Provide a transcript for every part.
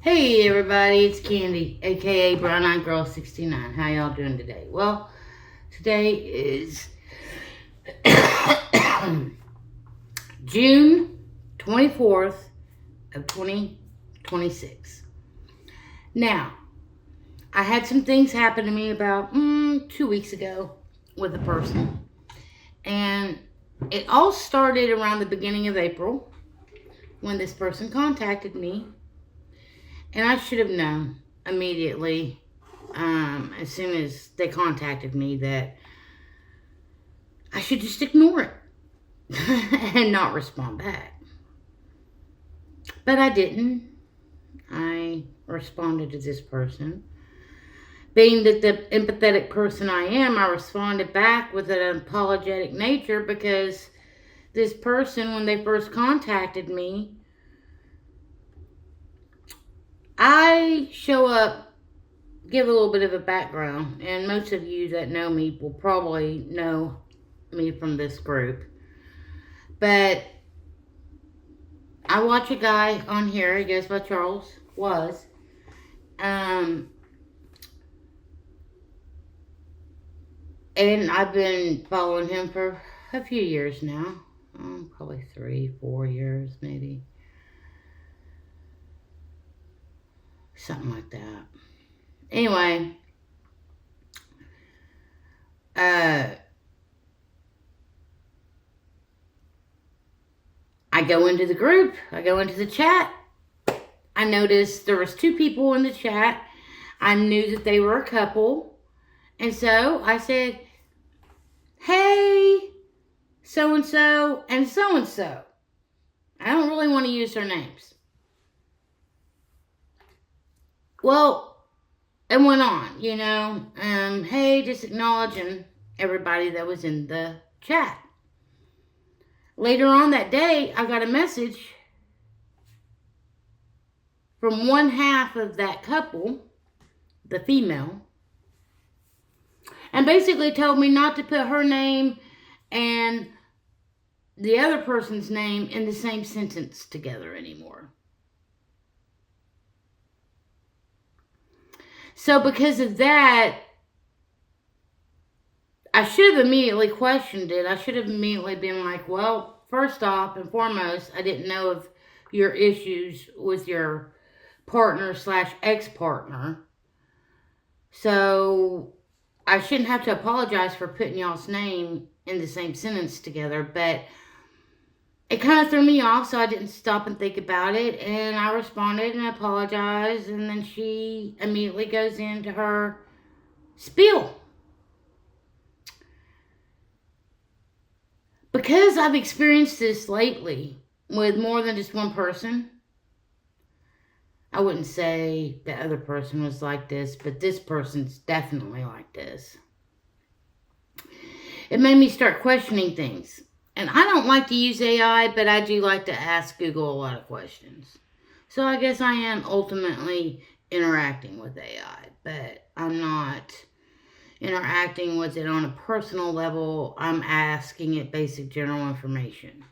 Hey everybody, it's Candy, aka Brown Eyed Girl 69. How y'all doing today? Well, today is June 24th of 2026. Now, I had some things happen to me about 2 weeks ago with a person. And it all started around the beginning of April when this person contacted me. And I should have known immediately, as soon as they contacted me, that I should just ignore it and not respond back. But I didn't. I responded to this person. Being that the empathetic person I am, I responded back with an apologetic nature because this person, when they first contacted me, I show up, give a little bit of a background, and most of you that know me will probably know me from this group. But I watch a guy on here, he goes by Charles, and I've been following him for a few years now, probably 3-4 years maybe. Something like that. Anyway, I go into the group. I go into the chat. I noticed there was 2 people in the chat. I knew that they were a couple. And so I said, hey, so-and-so and so-and-so. I don't really want to use their names. Well, it went on, hey, just acknowledging everybody that was in the chat. Later on that day, I got a message from one half of that couple, the female, and basically told me not to put her name and the other person's name in the same sentence together anymore. So because of that, I should have immediately questioned it. I should have immediately been like, well, first off and foremost, I didn't know of your issues with your partner / ex-partner. So I shouldn't have to apologize for putting y'all's name in the same sentence together. But it kind of threw me off, so I didn't stop and think about it. And I responded and apologized. And then she immediately goes into her spiel. Because I've experienced this lately with more than just one person, I wouldn't say the other person was like this, but this person's definitely like this. It made me start questioning things. And I don't like to use AI, but I do like to ask Google a lot of questions. So I guess I am ultimately interacting with AI, but I'm not interacting with it on a personal level. I'm asking it basic general information.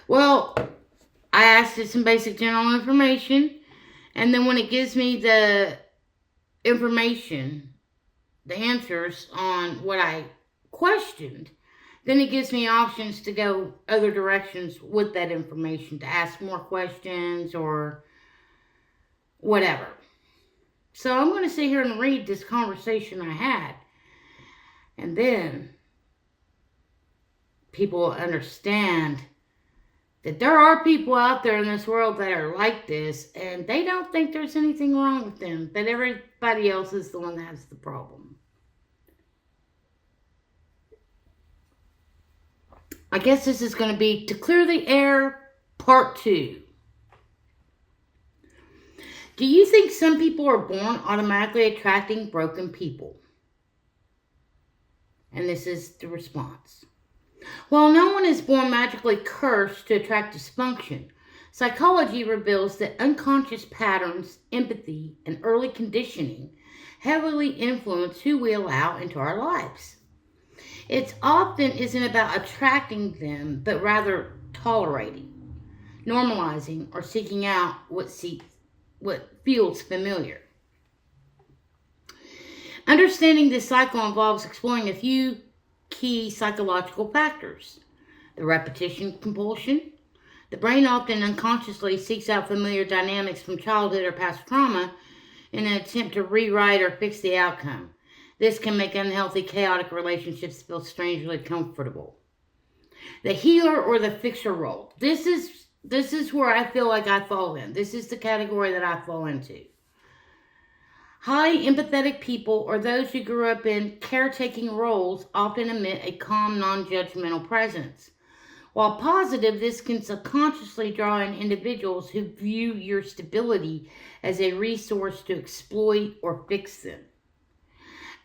Well, I asked it some basic general information, and then when it gives me the information, the answers on what I questioned, then it gives me options to go other directions with that information, to ask more questions or whatever. So I'm going to sit here and read this conversation I had, and then people will understand that there are people out there in this world that are like this, and they don't think there's anything wrong with them, but everybody else is the one that has the problem. I guess this is going to be To Clear the Air, Part 2. Do you think some people are born automatically attracting broken people? And this is the response. While no one is born magically cursed to attract dysfunction, psychology reveals that unconscious patterns, empathy, and early conditioning heavily influence who we allow into our lives. It often isn't about attracting them, but rather tolerating. normalizing or seeking out what feels familiar. Understanding this cycle involves exploring a few key psychological factors. The repetition compulsion. The brain often unconsciously seeks out familiar dynamics from childhood or past trauma in an attempt to rewrite or fix the outcome. This can make unhealthy, chaotic relationships feel strangely comfortable. The healer or the fixer role. This is where I feel like I fall in. This is the category that I fall into. High empathetic people or those who grew up in caretaking roles often emit a calm, non-judgmental presence. While positive, this can subconsciously draw in individuals who view your stability as a resource to exploit or fix them.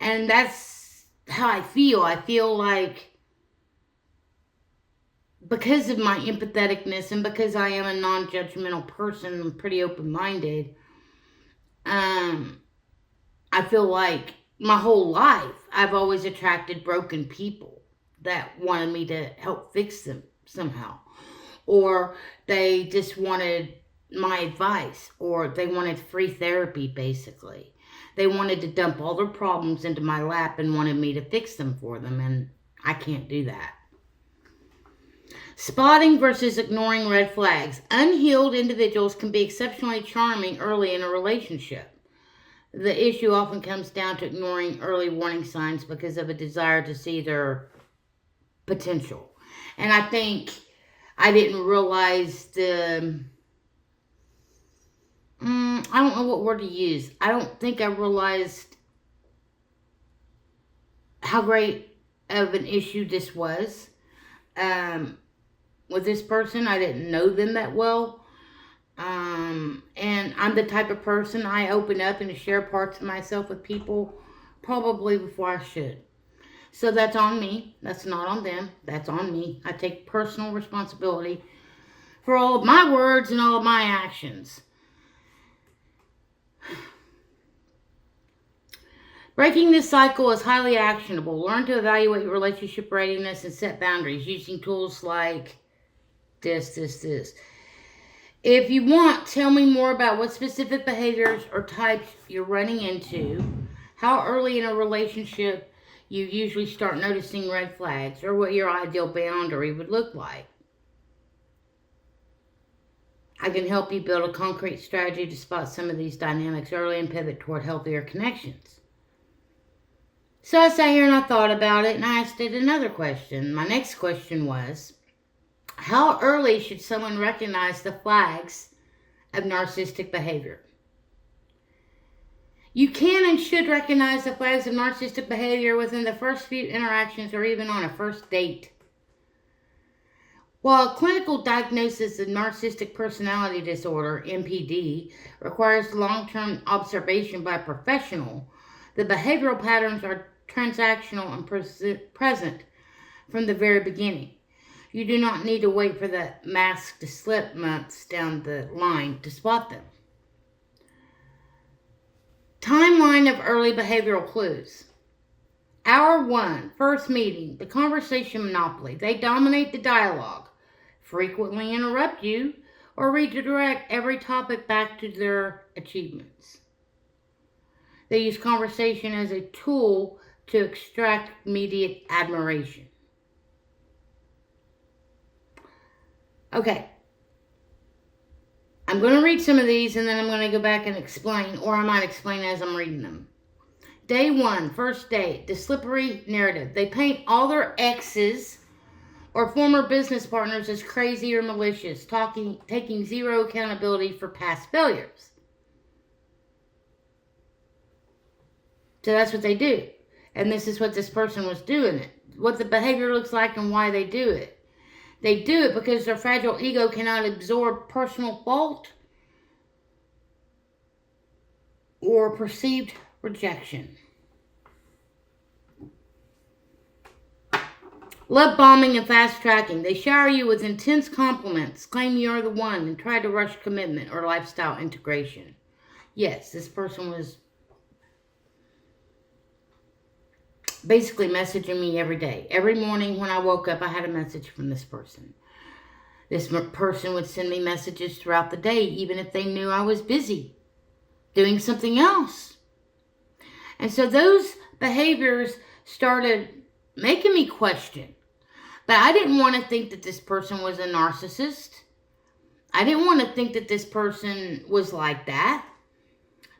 And that's how I feel. I feel like because of my empatheticness and because I am a non-judgmental person, I'm pretty open-minded, I feel like my whole life I've always attracted broken people that wanted me to help fix them somehow. Or they just wanted my advice, or they wanted free therapy, basically. They wanted to dump all their problems into my lap and wanted me to fix them for them, and I can't do that. Spotting versus ignoring red flags. Unhealed individuals can be exceptionally charming early in a relationship. The issue often comes down to ignoring early warning signs because of a desire to see their potential. And I think I didn't realize I don't know what word to use. I don't think I realized how great of an issue this was. With this person, I didn't know them that well. And I'm the type of person, I open up and share parts of myself with people probably before I should. So that's on me. That's not on them. That's on me. I take personal responsibility for all of my words and all of my actions. Breaking this cycle is highly actionable. Learn to evaluate your relationship readiness and set boundaries using tools like this. If you want, tell me more about what specific behaviors or types you're running into, how early in a relationship you usually start noticing red flags, or what your ideal boundary would look like. I can help you build a concrete strategy to spot some of these dynamics early and pivot toward healthier connections. So I sat here and I thought about it, and I asked it another question. My next question was, how early should someone recognize the flags of narcissistic behavior? You can and should recognize the flags of narcissistic behavior within the first few interactions or even on a first date. While a clinical diagnosis of narcissistic personality disorder, NPD, requires long-term observation by a professional, the behavioral patterns are transactional and present from the very beginning. You do not need to wait for the mask to slip months down the line to spot them. Timeline of early behavioral clues. Hour 1, first meeting, the conversation monopoly. They dominate the dialogue, frequently interrupt you, or redirect every topic back to their achievements. They use conversation as a tool to extract immediate admiration. Okay. I'm going to read some of these and then I'm going to go back and explain, or I might explain as I'm reading them. Day 1, first date, the slippery narrative. They paint all their exes or former business partners as crazy or malicious, taking zero accountability for past failures. So that's what they do. And this is what this person was doing it. What the behavior looks like and why they do it. They do it because their fragile ego cannot absorb personal fault or perceived rejection. Love bombing and fast tracking. They shower you with intense compliments, claim you are the one, and try to rush commitment or lifestyle integration. Yes, this person was basically messaging me every day. Every morning when I woke up, I had a message from this person. This person would send me messages throughout the day, even if they knew I was busy doing something else. And so those behaviors started making me question. But I didn't want to think that this person was a narcissist. I didn't want to think that this person was like that.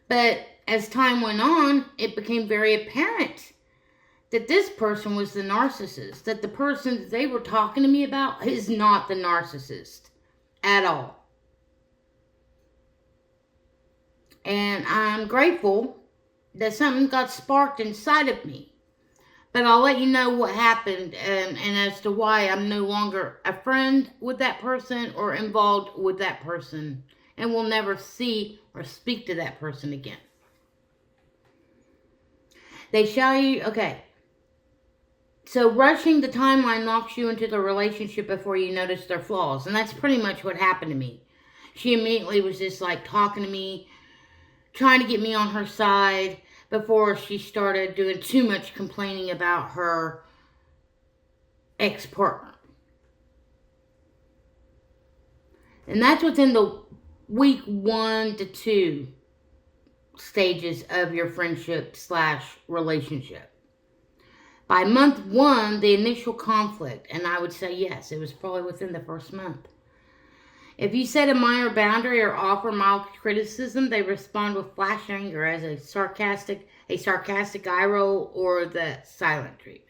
But as time went on, it became very apparent that this person was the narcissist. That the person that they were talking to me about is not the narcissist at all. And I'm grateful that something got sparked inside of me. But I'll let you know what happened and as to why I'm no longer a friend with that person or involved with that person and will never see or speak to that person again. They show you, okay. So rushing the timeline knocks you into the relationship before you notice their flaws. And that's pretty much what happened to me. She immediately was just like talking to me, trying to get me on her side, before she started doing too much complaining about her ex-partner. And that's within the week 1 to 2 stages of your friendship/relationship. By month 1, the initial conflict, and I would say yes, it was probably within the first month. If you set a minor boundary or offer mild criticism, they respond with flash anger as a sarcastic eye roll or the silent treatment.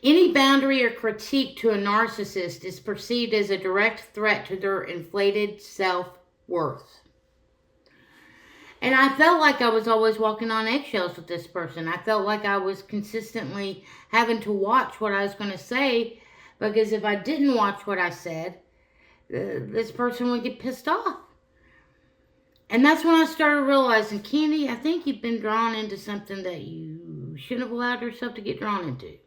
Any boundary or critique to a narcissist is perceived as a direct threat to their inflated self-worth. And I felt like I was always walking on eggshells with this person. I felt like I was consistently having to watch what I was going to say, because if I didn't watch what I said, this person would get pissed off. And that's when I started realizing, Candy, I think you've been drawn into something that you shouldn't have allowed yourself to get drawn into.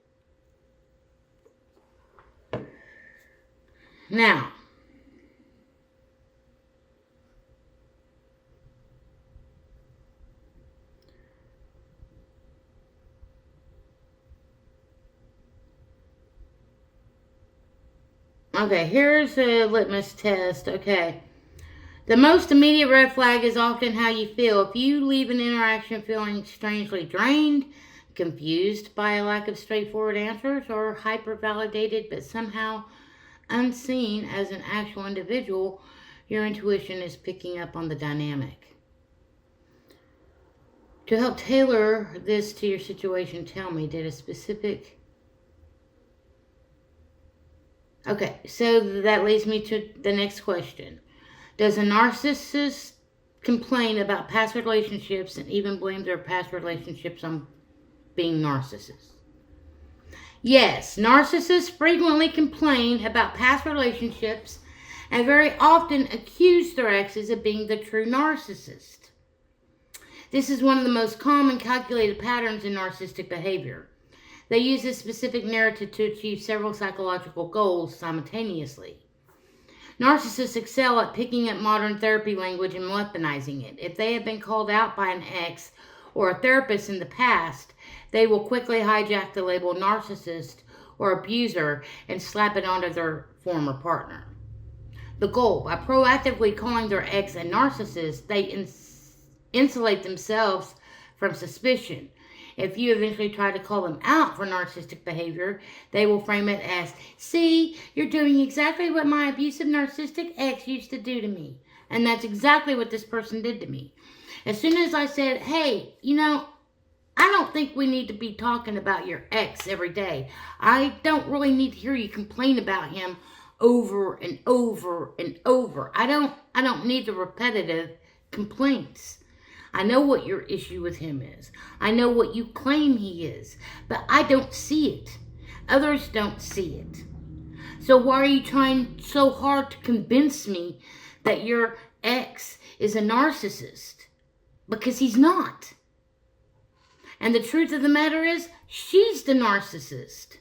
Now, okay, here's a litmus test. Okay. The most immediate red flag is often how you feel. If you leave an interaction feeling strangely drained, confused by a lack of straightforward answers, or hyper-validated but somehow unseen as an actual individual, your intuition is picking up on the dynamic. To help tailor this to your situation, tell me, did a specific... Okay, so that leads me to the next question. Does a narcissist complain about past relationships and even blame their past relationships on being narcissists? Yes, narcissists frequently complain about past relationships and very often accuse their exes of being the true narcissist. This is one of the most common calculated patterns in narcissistic behavior. They use this specific narrative to achieve several psychological goals simultaneously. Narcissists excel at picking up modern therapy language and weaponizing it. If they have been called out by an ex or a therapist in the past, they will quickly hijack the label narcissist or abuser and slap it onto their former partner. The goal, by proactively calling their ex a narcissist, they insulate themselves from suspicion. If you eventually try to call them out for narcissistic behavior, they will frame it as, see, you're doing exactly what my abusive narcissistic ex used to do to me. And that's exactly what this person did to me. As soon as I said, hey, I don't think we need to be talking about your ex every day. I don't really need to hear you complain about him over and over and over. I don't need the repetitive complaints. I know what your issue with him is. I know what you claim he is, but I don't see it. Others don't see it. So why are you trying so hard to convince me that your ex is a narcissist? Because he's not. And the truth of the matter is, she's the narcissist.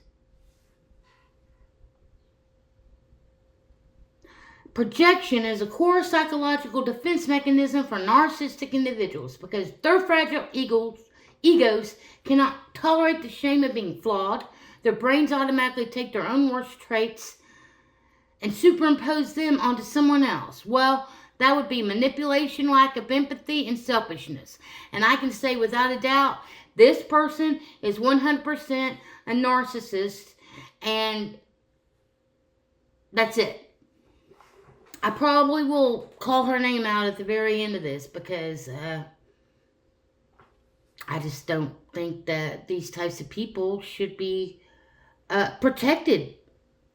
Projection is a core psychological defense mechanism for narcissistic individuals because their fragile egos cannot tolerate the shame of being flawed, their brains automatically take their own worst traits and superimpose them onto someone else. Well, that would be manipulation, lack of empathy, and selfishness. And I can say without a doubt, this person is 100% a narcissist, and that's it. I probably will call her name out at the very end of this because I just don't think that these types of people should be protected.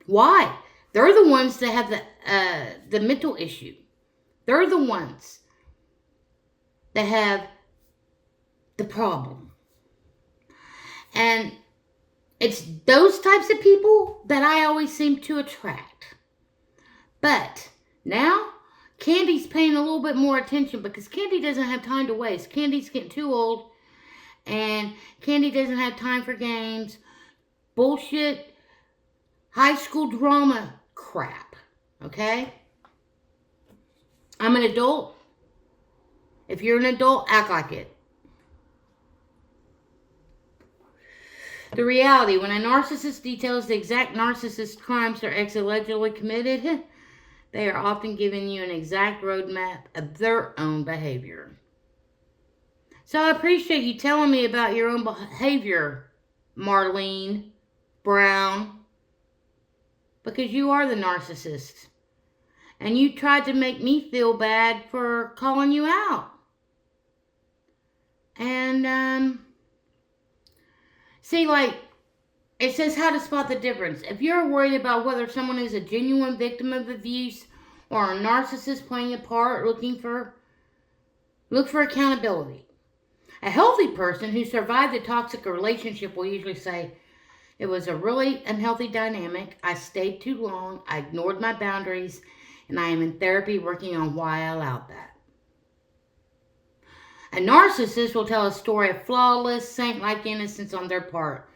Why? They're the ones that have the mental issue. They're the ones that have the problem. And it's those types of people that I always seem to attract. But now, Candy's paying a little bit more attention because Candy doesn't have time to waste. Candy's getting too old, and Candy doesn't have time for games, bullshit, high school drama crap, okay? I'm an adult. If you're an adult, act like it. The reality, when a narcissist details the exact narcissist crimes their ex allegedly committed, they are often giving you an exact roadmap of their own behavior. So I appreciate you telling me about your own behavior, Marlene Brown, because you are the narcissist. And you tried to make me feel bad for calling you out. And, see, like, it says how to spot the difference. If you're worried about whether someone is a genuine victim of abuse or a narcissist playing a part, look for accountability. A healthy person who survived a toxic relationship will usually say, it was a really unhealthy dynamic. I stayed too long. I ignored my boundaries. And I am in therapy working on why I allowed that. A narcissist will tell a story of flawless, saint-like innocence on their part,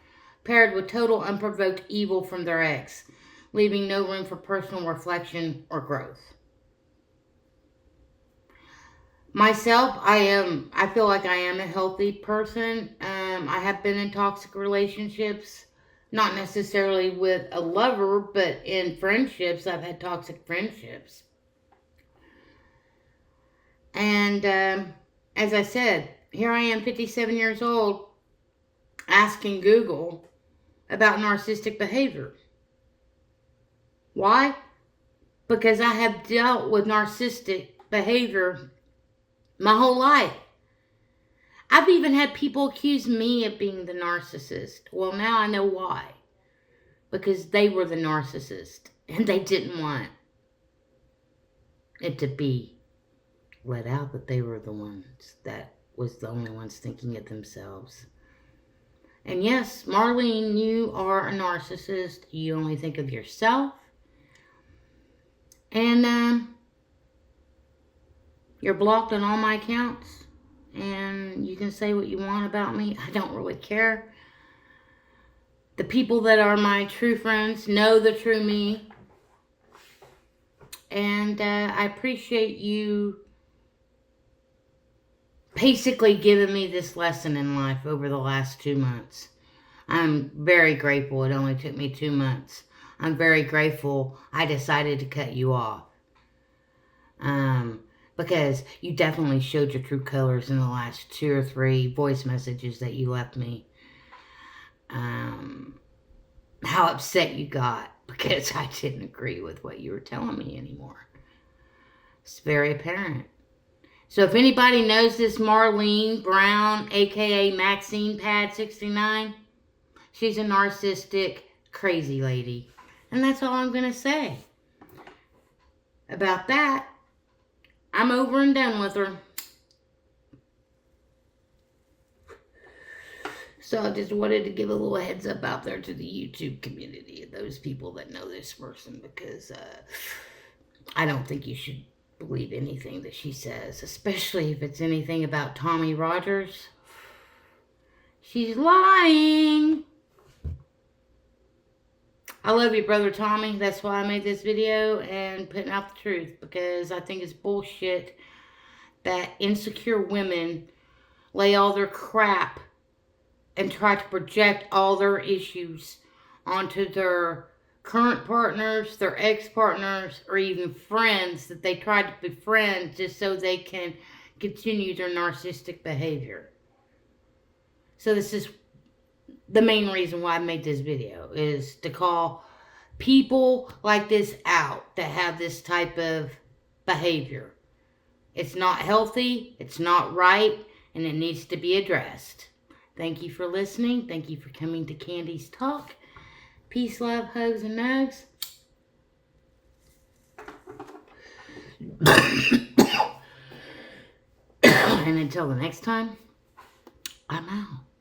paired with total unprovoked evil from their ex, leaving no room for personal reflection or growth. Myself, I feel like I am a healthy person. I have been in toxic relationships, not necessarily with a lover, but in friendships. I've had toxic friendships. And as I said, here I am, 57 years old, asking Google about narcissistic behavior. Why? Because I have dealt with narcissistic behavior my whole life. I've even had people accuse me of being the narcissist. Well, now I know why. Because they were the narcissist. And they didn't want it to be let out that they were the ones that was the only ones thinking of themselves. And yes, Marlene, you are a narcissist. You only think of yourself. And you're blocked on all my accounts. And you can say what you want about me. I don't really care. The people that are my true friends know the true me. And I appreciate you basically giving me this lesson in life over the last 2 months. I'm very grateful it only took me 2 months. I'm very grateful I decided to cut you off. Because you definitely showed your true colors in the last 2 or 3 voice messages that you left me. How upset you got because I didn't agree with what you were telling me anymore. It's very apparent. So if anybody knows this Marlene Brown, aka Maxine Pad 69, she's a narcissistic, crazy lady. And that's all I'm going to say about that. I'm over and done with her. So I just wanted to give a little heads up out there to the YouTube community and those people that know this person, because I don't think you should believe anything that she says, especially if it's anything about Tommy Rogers. She's lying. I love you, brother Tommy. That's why I made this video and putting out the truth, because I think it's bullshit that insecure women lay all their crap and try to project all their issues onto their current partners, their ex-partners, or even friends that they try to befriend just so they can continue their narcissistic behavior. So this is the main reason why I made this video, is to call people like this out that have this type of behavior. It's not healthy, it's not right, and it needs to be addressed. Thank you for listening. Thank you for coming to Candy's Talk. Peace, love, hugs, and nugs. And until the next time, I'm out.